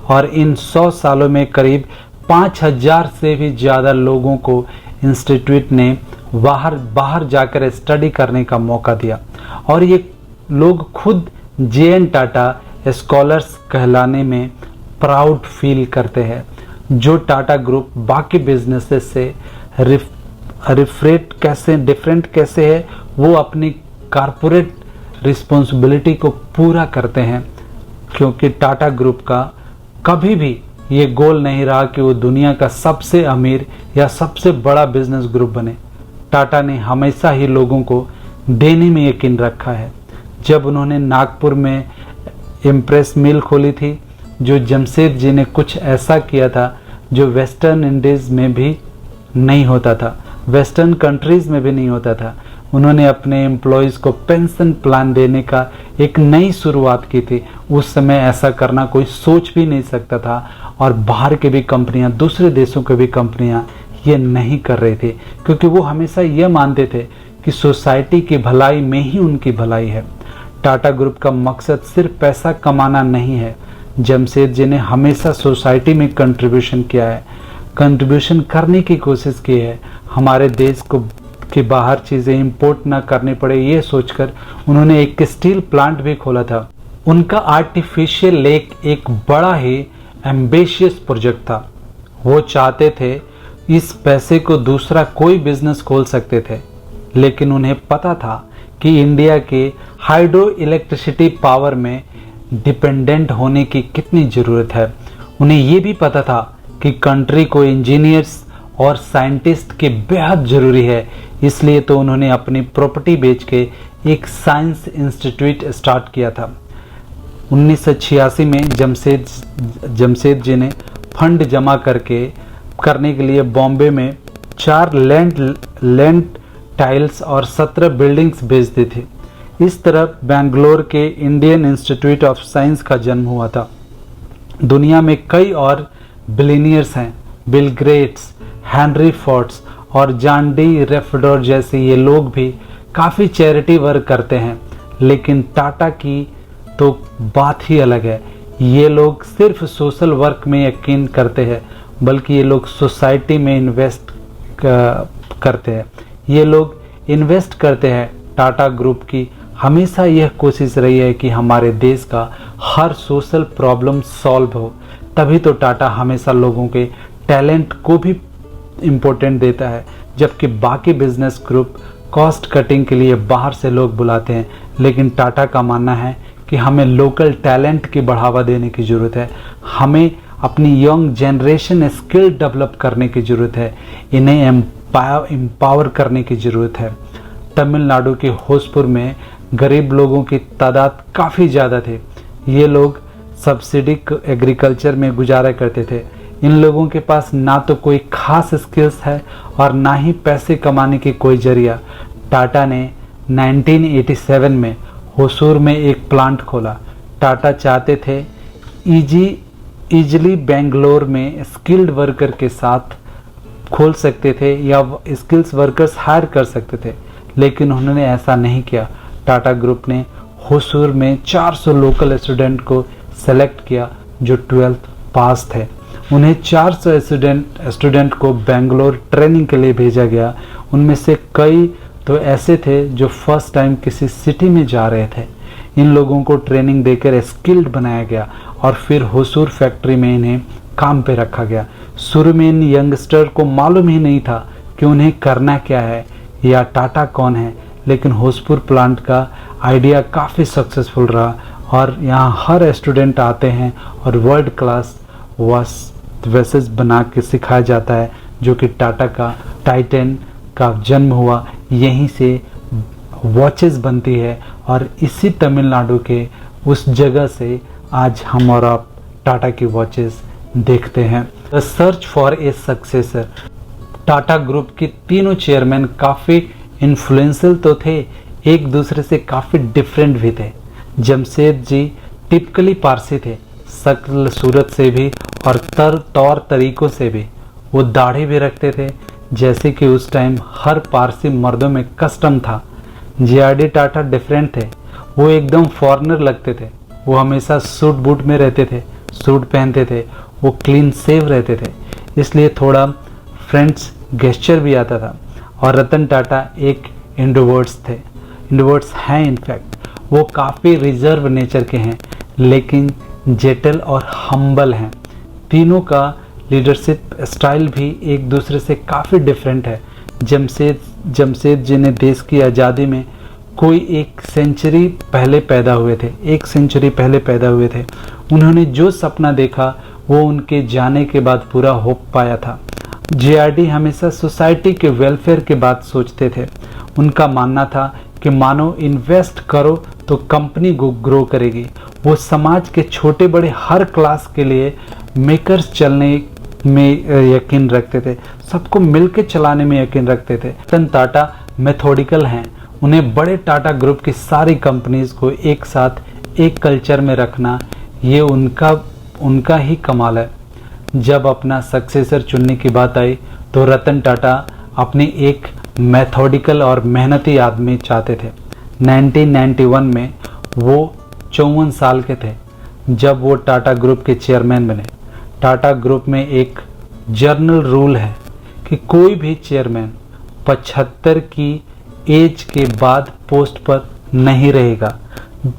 और इन 100 सालों में करीब 5000 से भी ज़्यादा लोगों को इंस्टीट्यूट ने बाहर जाकर स्टडी करने का मौका दिया, और ये लोग खुद JN टाटा स्कॉलर्स कहलाने में प्राउड फील करते हैं। जो टाटा ग्रुप बाकी बिजनेसेस से डिफरेंट कैसे है, वो अपनी कारपोरेट रिस्पॉन्सिबिलिटी को पूरा करते हैं, क्योंकि टाटा ग्रुप का कभी भी ये गोल नहीं रहा कि वो दुनिया का सबसे अमीर या सबसे बड़ा बिजनेस ग्रुप बने। टाटा ने हमेशा ही लोगों को देने में यकीन रखा है। जब उन्होंने नागपुर में इम्प्रेस मिल खोली थी, जो जमशेद जी ने कुछ ऐसा किया था जो वेस्टर्न इंडीज़ में भी नहीं होता था, वेस्टर्न कंट्रीज़ में भी नहीं होता था। उन्होंने अपने एम्प्लॉयज़ को पेंशन प्लान देने का एक नई शुरुआत की थी। उस समय ऐसा करना कोई सोच भी नहीं सकता था, और बाहर के भी कंपनियां, दूसरे देशों के भी कंपनियां ये नहीं कर रहे थे, क्योंकि वो हमेशा ये मानते थे कि सोसाइटी की भलाई में ही उनकी भलाई है। टाटा ग्रुप का मकसद सिर्फ पैसा कमाना नहीं है। जमशेद जी ने हमेशा सोसाइटी में कंट्रीब्यूशन किया है, कंट्रीब्यूशन करने की कोशिश की है। हमारे देश को कि बाहर चीज़ें इंपोर्ट ना करनी पड़े, ये सोचकर उन्होंने एक स्टील प्लांट भी खोला था। उनका आर्टिफिशियल लेक एक बड़ा ही एम्बिशियस प्रोजेक्ट था। वो चाहते थे इस पैसे को दूसरा कोई बिजनेस खोल सकते थे, लेकिन उन्हें पता था कि इंडिया के हाइड्रो इलेक्ट्रिसिटी पावर में डिपेंडेंट होने की कितनी ज़रूरत है। उन्हें ये भी पता था कि कंट्री को इंजीनियर्स और साइंटिस्ट के बेहद ज़रूरी है। इसलिए तो उन्होंने अपनी प्रॉपर्टी बेच के एक साइंस इंस्टीट्यूट स्टार्ट किया था। 1986 में जमशेद जी ने फंड जमा करने के लिए बॉम्बे में 4 लैंड टाइल्स और 17 बिल्डिंग्स बेच दी थी। इस तरह बेंगलोर के इंडियन इंस्टीट्यूट ऑफ साइंस का जन्म हुआ था। दुनिया में कई और बिलियनियर्स हैं, बिल गेट्स, हेनरी फोर्ड्स और जॉन डी रेफडोर जैसे ये लोग भी काफ़ी चैरिटी वर्क करते हैं, लेकिन टाटा की तो बात ही अलग है। ये लोग सिर्फ सोशल वर्क में यकीन करते हैं, बल्कि ये लोग सोसाइटी में इन्वेस्ट करते हैं। ये लोग इन्वेस्ट करते हैं। टाटा ग्रुप की हमेशा यह कोशिश रही है कि हमारे देश का हर सोशल प्रॉब्लम सॉल्व हो, तभी तो टाटा हमेशा लोगों के टैलेंट को भी इम्पोर्टेंट देता है। जबकि बाकी बिजनेस ग्रुप कॉस्ट कटिंग के लिए बाहर से लोग बुलाते हैं, लेकिन टाटा का मानना है कि हमें लोकल टैलेंट की बढ़ावा देने की ज़रूरत है। हमें अपनी यंग जनरेशन स्किल डेवलप करने की ज़रूरत है, इन्हें एम्पावर करने की ज़रूरत है। तमिलनाडु के होसपुर में गरीब लोगों की तादाद काफ़ी ज़्यादा थे। ये लोग सब्सिडी एग्रीकल्चर में गुजारा करते थे। इन लोगों के पास ना तो कोई खास स्किल्स है और ना ही पैसे कमाने की कोई जरिया। टाटा ने 1987 में होसूर में एक प्लांट खोला। टाटा चाहते थे इजली बेंगलोर में स्किल्ड वर्कर के साथ खोल सकते थे या स्किल्स वर्कर्स हायर कर सकते थे, लेकिन उन्होंने ऐसा नहीं किया। टाटा ग्रुप ने होसूर में 400 लोकल स्टूडेंट को सेलेक्ट किया जो 12th पास थे। उन्हें 400 स्टूडेंट को बेंगलोर ट्रेनिंग के लिए भेजा गया। उनमें से कई तो ऐसे थे जो फर्स्ट टाइम किसी सिटी में जा रहे थे। इन लोगों को ट्रेनिंग देकर स्किल्ड बनाया गया और फिर होसूर फैक्ट्री में इन्हें काम पे रखा गया। शुरू में इन यंगस्टर को मालूम ही नहीं था कि उन्हें करना क्या है या टाटा कौन है, लेकिन होसपुर प्लांट का आइडिया काफ़ी सक्सेसफुल रहा और यहाँ हर स्टूडेंट आते हैं और वर्ल्ड क्लास वेसेस बना के सिखाया जाता है, जो कि टाटा का टाइटन का जन्म हुआ। यहीं से वॉचेस बनती है और इसी तमिलनाडु के उस जगह से आज हम और आप टाटा की वॉचेस देखते हैं। The search for a successor. Tata group के तीनों चेयरमैन काफ़ी इन्फ्लुएंशियल तो थे, एक दूसरे से काफ़ी डिफरेंट भी थे। जमशेद जी टिपिकली पारसी थे, शक्ल सूरत से भी और तौर तरीकों से भी। वो दाढ़ी भी रखते थे, जैसे कि उस टाइम हर पारसी मर्दों में कस्टम था। जे.आर.डी. टाटा डिफरेंट थे, वो एकदम फॉरेनर लगते थे। वो हमेशा सूट बूट में रहते थे, सूट पहनते थे, वो क्लीन सेव रहते थे, इसलिए थोड़ा फ्रेंड्स गेस्चर भी आता था। और रतन टाटा एक इंट्रोवर्ट्स थे, इंट्रोवर्ट्स हैं इनफैक्ट। वो काफ़ी रिजर्व नेचर के हैं, लेकिन जेटल और हम्बल हैं। तीनों का लीडरशिप स्टाइल भी एक दूसरे से काफ़ी डिफरेंट है। जमशेद जी ने देश की आज़ादी में कोई 1 सेंचुरी पहले पैदा हुए थे, 1 सेंचुरी पहले पैदा हुए थे। उन्होंने जो सपना देखा वो उनके जाने के बाद पूरा हो पाया था। जे.आर.डी. हमेशा सोसाइटी के वेलफेयर की बात सोचते थे। उनका मानना था कि मानो इन्वेस्ट करो तो कंपनी ग्रो करेगी। वो समाज के छोटे बड़े हर क्लास के लिए मेकर्स चलने में यकीन रखते थे, सबको मिलकर चलाने में यकीन रखते थे। रतन टाटा मेथोडिकल हैं, उन्हें बड़े टाटा ग्रुप की सारी कंपनीज को एक साथ एक कल्चर में रखना ये उनका ही कमाल है। जब अपना सक्सेसर चुनने की बात आई तो रतन टाटा अपने एक मेथोडिकल और मेहनती आदमी चाहते थे। 1991 में वो 54 साल के थे जब वो टाटा ग्रुप के चेयरमैन बने। टाटा ग्रुप में एक जर्नल रूल है कि कोई भी चेयरमैन 75 की एज के बाद पोस्ट पर नहीं रहेगा,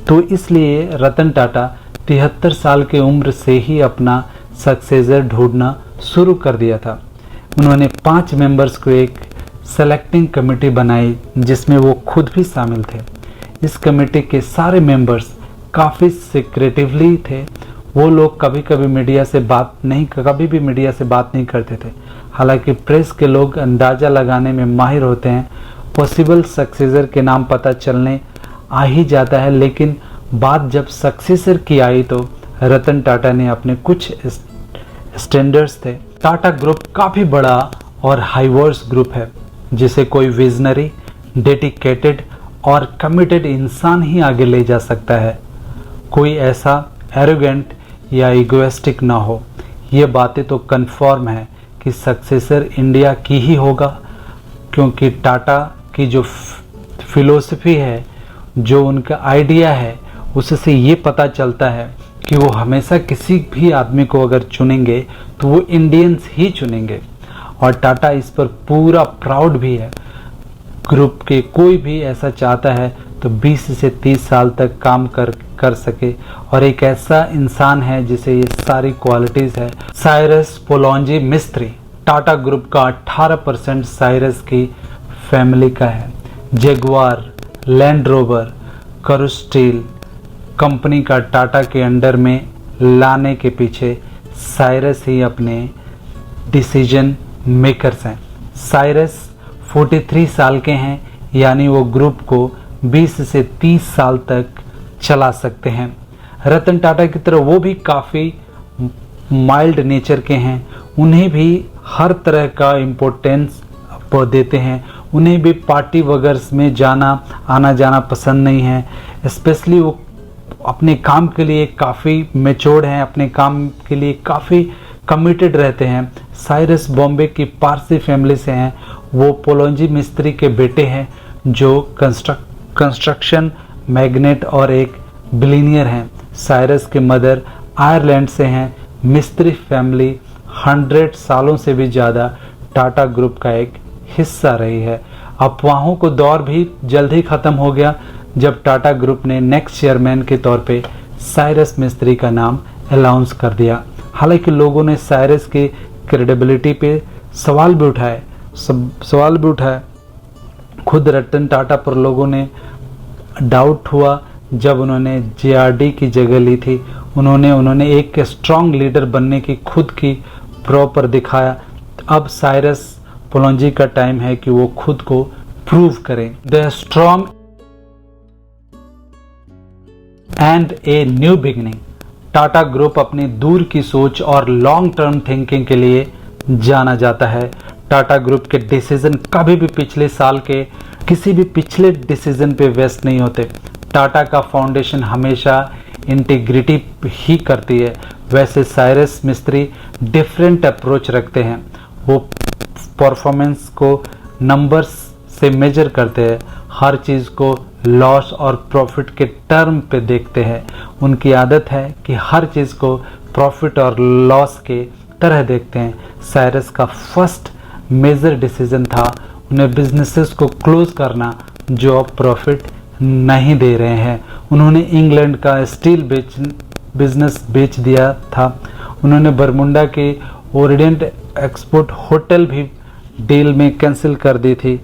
तो इसलिए रतन टाटा 73 साल की उम्र से ही अपना सक्सेसर ढूंढना शुरू कर दिया था। उन्होंने 5 मेंबर्स को एक सेलेक्टिंग कमेटी बनाई जिसमें वो खुद भी शामिल थे। इस कमेटी के सारे मेंबर्स काफ़ी सिक्रेटिवली थे। वो लोग कभी भी मीडिया से बात नहीं करते थे। हालांकि प्रेस के लोग अंदाज़ा लगाने में माहिर होते हैं, पॉसिबल सक्सेसर के नाम पता चलने आ ही जाता है, लेकिन बात जब सक्सेसर की आई तो रतन टाटा ने अपने कुछ स्टैंडर्ड्स थे। टाटा ग्रुप काफ़ी बड़ा और हाइवर्स ग्रुप है, जिसे कोई विजनरी, डेडिकेटेड और कमिटेड इंसान ही आगे ले जा सकता है। कोई ऐसा एरोगेंट या इगोइस्टिक ना हो। ये बातें तो कन्फर्म है कि सक्सेसर इंडिया की ही होगा, क्योंकि टाटा की जो फिलोसफी है, जो उनका आइडिया है, उससे ये पता चलता है कि वो हमेशा किसी भी आदमी को अगर चुनेंगे तो वो इंडियंस ही चुनेंगे। और टाटा इस पर पूरा प्राउड भी है। ग्रुप के कोई भी ऐसा चाहता है तो 20 से 30 साल तक काम कर सके, और एक ऐसा इंसान है जिसे ये सारी क्वालिटीज़ है। साइरस पोलॉन्जी मिस्त्री, टाटा ग्रुप का 18% साइरस की फैमिली का है। जगुआर, लैंड रोवर, करुस्टील कंपनी का टाटा के अंडर में लाने के पीछे साइरस ही अपने डिसीजन मेकर्स हैं। साइरस 43 साल के हैं, यानी वो ग्रुप को 20 से 30 साल तक चला सकते हैं। रतन टाटा की तरह वो भी काफ़ी माइल्ड नेचर के हैं। उन्हें भी हर तरह का इम्पोर्टेंस देते हैं। उन्हें भी पार्टी वगैरह में आना जाना पसंद नहीं है। स्पेशली वो अपने काम के लिए काफ़ी मैच्योर्ड हैं, अपने काम के लिए काफ़ी कमिटेड रहते हैं। साइरस बॉम्बे की पारसी फैमिली से हैं। वो पोलॉन्जी मिस्त्री के बेटे हैं जो कंस्ट्रक्शन मैग्नेट और एक बिलियनियर हैं। साइरस के मदर आयरलैंड से हैं। मिस्त्री फैमिली 100 सालों से भी ज़्यादा टाटा ग्रुप का एक हिस्सा रही है। अफवाहों को दौर भी जल्द ही ख़त्म हो गया जब टाटा ग्रुप ने नेक्स्ट चेयरमैन के तौर पे साइरस मिस्त्री का नाम अनाउंस कर दिया। हालांकि लोगों ने साइरस की क्रेडिबिलिटी पे सवाल भी उठाए। खुद रतन टाटा पर लोगों ने डाउट हुआ जब उन्होंने जे.आर.डी. की जगह ली थी। उन्होंने एक स्ट्रॉन्ग लीडर बनने की खुद की प्रॉपर दिखाया। अब साइरस पोलॉन्जी का टाइम है कि वो खुद को प्रूव करें। The strong and a new beginning. Tata group अपनी दूर की सोच और लॉन्ग टर्म थिंकिंग के लिए जाना जाता है। टाटा ग्रुप के डिसीजन कभी भी पिछले साल के किसी भी पिछले डिसीजन पे वेस्ट नहीं होते। टाटा का फाउंडेशन हमेशा इंटीग्रिटी ही करती है। वैसे साइरस मिस्त्री डिफरेंट अप्रोच रखते हैं। वो परफॉर्मेंस को नंबर्स से मेजर करते हैं, हर चीज़ को लॉस और प्रॉफिट के टर्म पे देखते हैं। उनकी आदत है कि हर चीज़ को प्रॉफिट और लॉस के तरह देखते हैं। साइरस का फर्स्ट मेजर डिसीजन था उन्हें बिजनेसेस को क्लोज करना जो अब प्रॉफिट नहीं दे रहे हैं। उन्होंने इंग्लैंड का स्टील बिजनेस बेच दिया था। उन्होंने बरमुंडा के ओरिएंट एक्सपोर्ट होटल भी डील में कैंसिल कर दी थी।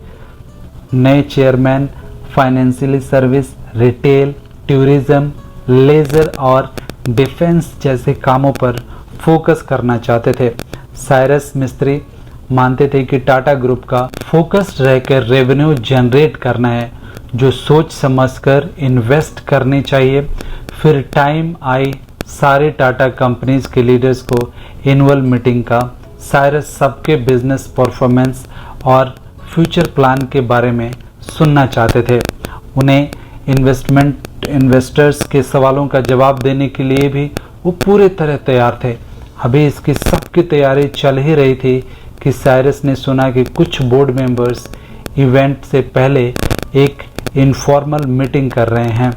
नए chairman financial service, retail, tourism, leisure और डिफेंस जैसे कामों पर फोकस करना चाहते थे। साइरस मिस्त्री मानते थे कि टाटा ग्रुप का फोकस रहकर रेवेन्यू जनरेट करना है, जो सोच समझकर इन्वेस्ट करनी चाहिए। फिर टाइम आई सारे टाटा कंपनीज के लीडर्स को एनुअल मीटिंग का। साइरस सबके बिजनेस परफॉर्मेंस और फ्यूचर प्लान के बारे में सुनना चाहते थे। उन्हें इन्वेस्टर्स के सवालों का जवाब देने के लिए भी वो पूरे तरह तैयार थे। अभी इसकी सबकी तैयारी चल ही रही थी कि साइरस ने सुना कि कुछ बोर्ड मेंबर्स इवेंट से पहले एक इनफॉर्मल मीटिंग कर रहे हैं।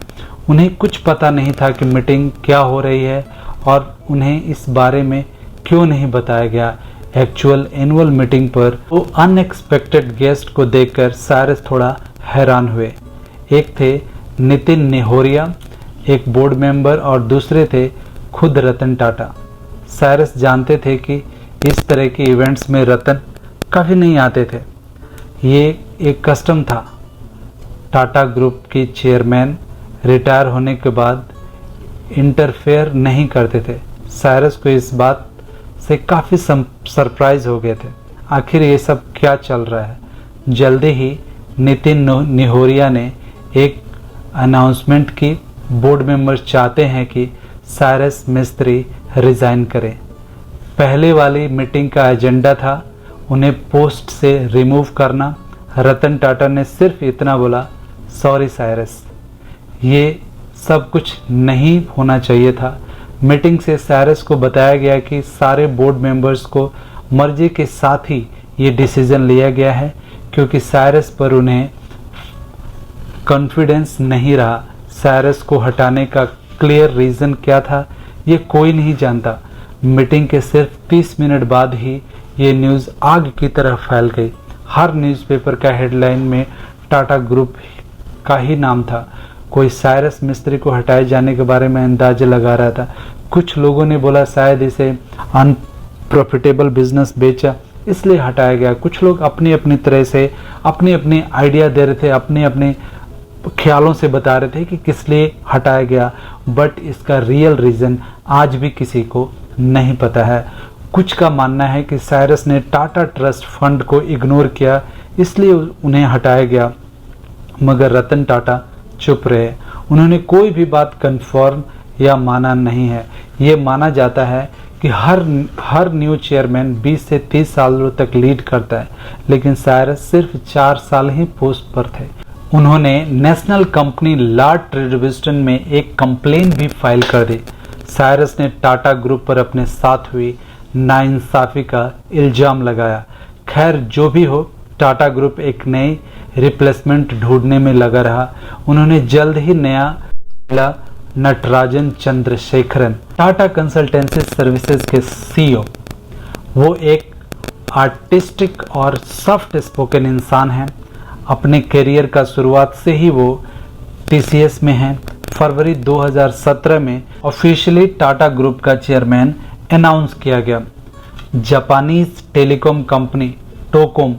उन्हें कुछ पता नहीं था कि मीटिंग क्या हो रही है और उन्हें इस बारे में क्यों नहीं बताया गया। एक्चुअल एनुअल मीटिंग पर वो अनएक्सपेक्टेड गेस्ट को देखकर साइरस थोड़ा हैरान हुए। एक थे नितिन नेहोरिया, एक बोर्ड मेंबर, और दूसरे थे खुद रतन टाटा। साइरस जानते थे कि इस तरह के इवेंट्स में रतन कभी नहीं आते थे। ये एक कस्टम था। टाटा ग्रुप के चेयरमैन रिटायर होने के बाद इंटरफेयर नहीं करते थे। साइरस को इस बात से काफ़ी सरप्राइज हो गए थे। आखिर ये सब क्या चल रहा है। जल्दी ही नितिन नेहोरिया ने एक अनाउंसमेंट की। बोर्ड मेंबर्स चाहते हैं कि साइरस मिस्त्री रिजाइन करें। पहले वाली मीटिंग का एजेंडा था उन्हें पोस्ट से रिमूव करना। रतन टाटा ने सिर्फ इतना बोला, सॉरी साइरस, ये सब कुछ नहीं होना चाहिए था। मीटिंग से साइरस को बताया गया कि सारे बोर्ड मेंबर्स को मर्जी के साथ ही ये डिसीजन लिया गया है, क्योंकि साइरस पर उन्हें कॉन्फिडेंस नहीं रहा। साइरस को हटाने का क्लियर रीज़न क्या था ये कोई नहीं जानता। मीटिंग के सिर्फ 30 मिनट बाद ही ये न्यूज़ आग की तरह फैल गई। हर न्यूज़पेपर का हेडलाइन में टाटा ग्रुप का ही नाम था। कोई साइरस मिस्त्री को हटाए जाने के बारे में अंदाजा लगा रहा था। कुछ लोगों ने बोला शायद इसे अनप्रॉफिटेबल बिजनेस बेचा इसलिए हटाया गया। कुछ लोग अपनी अपनी तरह से अपनी अपनी आइडिया दे रहे थे, अपने अपने ख्यालों से बता रहे थे कि किस लिए हटाया गया, बट इसका रियल रीज़न आज भी किसी को नहीं पता है। कुछ का मानना है कि साइरस ने टाटा ट्रस्ट फंड को इग्नोर किया इसलिए उन्हें हटाया गया, मगर रतन टाटा चुप रहे। उन्होंने कोई भी बात कंफर्म या माना नहीं है। ये माना जाता है कि हर न्यू चेयरमैन 20 से 30 सालों तक लीड करता है, लेकिन साइरस सिर्फ 4 साल ही पोस्ट पर थे। उन्होंने नेशनल कंपनी लॉर्ड ट्रेडिविस्टन में एक कंप्लेन भी फाइल कर दी। साइरस ने टाटा ग्रुप पर अपने साथ हुई नाइंसाफी का इल्जाम लगाया। खैर जो भी हो, टाटा ग्रुप एक नई रिप्लेसमेंट ढूंढने में लगा रहा। उन्होंने जल्द ही नया मिला नटराजन चंद्रशेखरन, टाटा कंसल्टेंसी सर्विसेज के सीईओ। वो एक आर्टिस्टिक और सॉफ्ट स्पोकन इंसान हैं। अपने करियर का शुरुआत से ही वो टीसीएस में हैं। फरवरी 2017 में ऑफिशियली टाटा ग्रुप का चेयरमैन अनाउंस किया गया। Japanese telecom company Docomo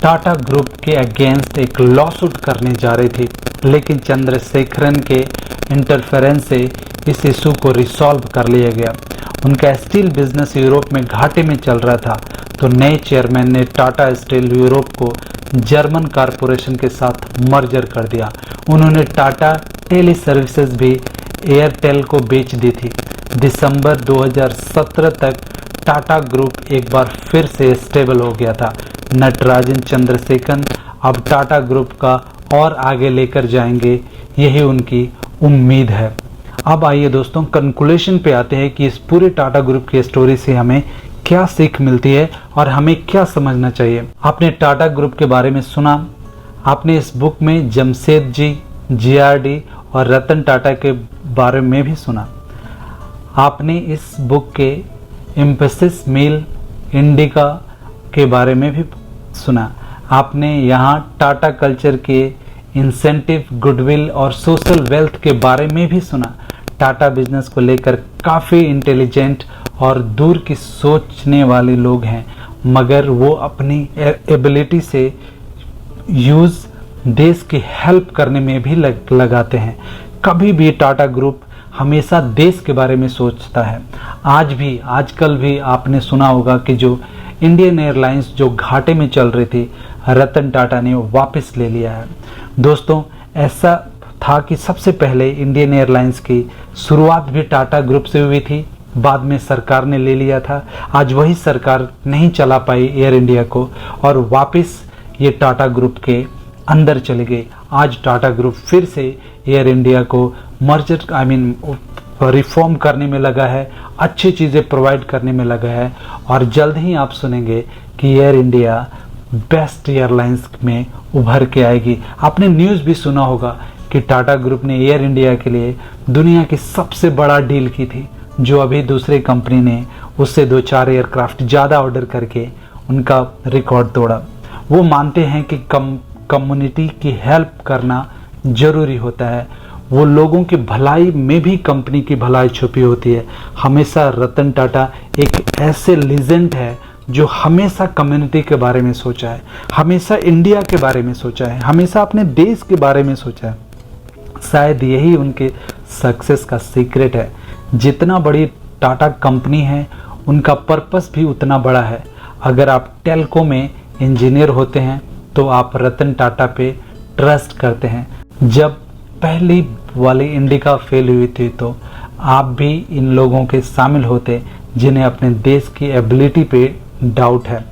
Tata group के अगेंस्ट एक लॉसूट करने जा रही थी, लेकिन चंद्रशेखरन के इंटरफेरेंस से इस इशू को रिसॉल्व कर लिया गया। उनका स्टील बिजनेस यूरोप में घाटे में चल रहा था, तो नए चेयरमैन ने टाटा स्टील यूरोप को जर्मन कारपोरेशन के साथ मर्जर कर दिया। उन्होंने टाटा टेली सर्विसेज भी एयरटेल को बेच दी थी। दिसंबर 2017 तक टाटा ग्रुप एक बार फिर से स्टेबल हो गया था। नटराजन चंद्रसेकन अब टाटा ग्रुप का और आगे लेकर जाएंगे, यही उनकी उम्मीद है। अब आइए दोस्तों कंक्लूजन पे आते हैं कि इस पूरे टाटा ग्रुप की स्टोरी से हमें क्या सीख मिलती है और हमें क्या समझना चाहिए। आपने टाटा ग्रुप के बारे में सुना, आपने इस बुक में जमशेद जी, GRD और रतन टाटा के बारे में भी सुना। आपने इस बुक के एम्फेसिस मिल इंडिका के बारे में भी सुना। आपने यहाँ टाटा कल्चर के इंसेंटिव, गुडविल और सोशल वेल्थ के बारे में भी सुना। टाटा बिजनेस को लेकर काफ़ी इंटेलिजेंट और दूर की सोचने वाले लोग हैं, मगर वो अपनी एबिलिटी से यूज़ देश की हेल्प करने में भी लगाते हैं। कभी भी टाटा ग्रुप हमेशा देश के बारे में सोचता है। आजकल भी आपने सुना होगा कि जो इंडियन एयरलाइंस जो घाटे में चल रही थी, रतन टाटा ने वापस ले लिया है। दोस्तों, ऐसा था कि सबसे पहले इंडियन एयरलाइंस की शुरुआत भी टाटा ग्रुप से हुई थी, बाद में सरकार ने ले लिया था। आज वही सरकार नहीं चला पाई एयर इंडिया को और वापस ये टाटा ग्रुप के अंदर चले गए। आज टाटा ग्रुप फिर से एयर इंडिया को रिफॉर्म करने में लगा है, अच्छी चीज़ें प्रोवाइड करने में लगा है और जल्द ही आप सुनेंगे कि एयर इंडिया बेस्ट एयरलाइंस में उभर के आएगी। आपने न्यूज़ भी सुना होगा कि टाटा ग्रुप ने एयर इंडिया के लिए दुनिया की सबसे बड़ा डील की थी, जो अभी दूसरे कंपनी ने उससे 2-4 एयरक्राफ्ट ज़्यादा ऑर्डर करके उनका रिकॉर्ड तोड़ा। वो मानते हैं कि कम्युनिटी की हेल्प करना ज़रूरी होता है। वो लोगों की भलाई में भी कंपनी की भलाई छुपी होती है। हमेशा रतन टाटा एक ऐसे लीजेंड है जो हमेशा कम्युनिटी के बारे में सोचा है, हमेशा इंडिया के बारे में सोचा है, हमेशा अपने देश के बारे में सोचा है। शायद यही उनके सक्सेस का सीक्रेट है। जितना बड़ी टाटा कंपनी है, उनका पर्पस भी उतना बड़ा है। अगर आप टेलको में इंजीनियर होते हैं तो आप रतन टाटा पे ट्रस्ट करते हैं। जब पहली वाली इंडिका फेल हुई थी तो आप भी इन लोगों के शामिल होते जिन्हें अपने देश की एबिलिटी पे डाउट है।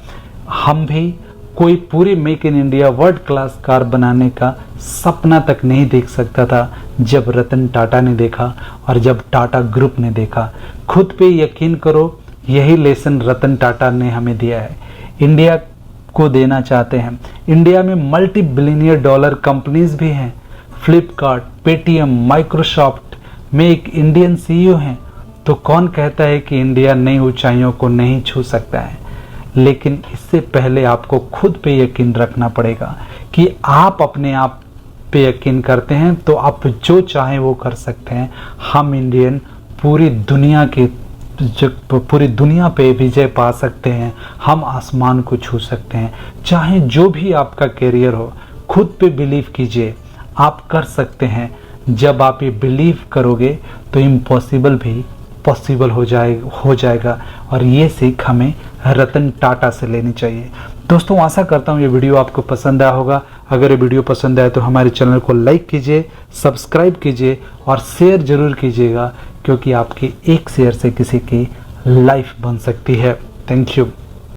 हम भी कोई पूरी make in India world class car बनाने का सपना तक नहीं देख सकता था जब रतन टाटा ने देखा और जब टाटा ग्रुप ने देखा। खुद पे यकीन करो, यही लेसन रतन टाटा ने हमें दिया है, इंडिया को देना चाहते हैं। इंडिया में मल्टी बिलियनियर डॉलर कंपनीज भी हैं। फ्लिपकार्ट, पेटीएम, माइक्रोसॉफ्ट में एक इंडियन CEO हैं। तो कौन कहता है कि इंडिया नई ऊंचाइयों को नहीं छू सकता है। लेकिन इससे पहले आपको खुद पे यकीन रखना पड़ेगा कि आप अपने आप पे यकीन करते हैं तो आप जो चाहें वो कर सकते हैं। हम इंडियन पूरी दुनिया पे विजय पा सकते हैं। हम आसमान को छू सकते हैं। चाहे जो भी आपका कैरियर हो, खुद पे बिलीव कीजिए, आप कर सकते हैं। जब आप ये बिलीव करोगे तो इम्पॉसिबल भी पॉसिबल हो जाएगा। और ये सीख हमें रतन टाटा से लेनी चाहिए। दोस्तों, आशा करता हूँ ये वीडियो आपको पसंद आया होगा। अगर ये वीडियो पसंद आए तो हमारे चैनल को लाइक कीजिए, सब्सक्राइब कीजिए और शेयर जरूर कीजिएगा, क्योंकि आपके एक शेयर से किसी की लाइफ बन सकती है। Thank you.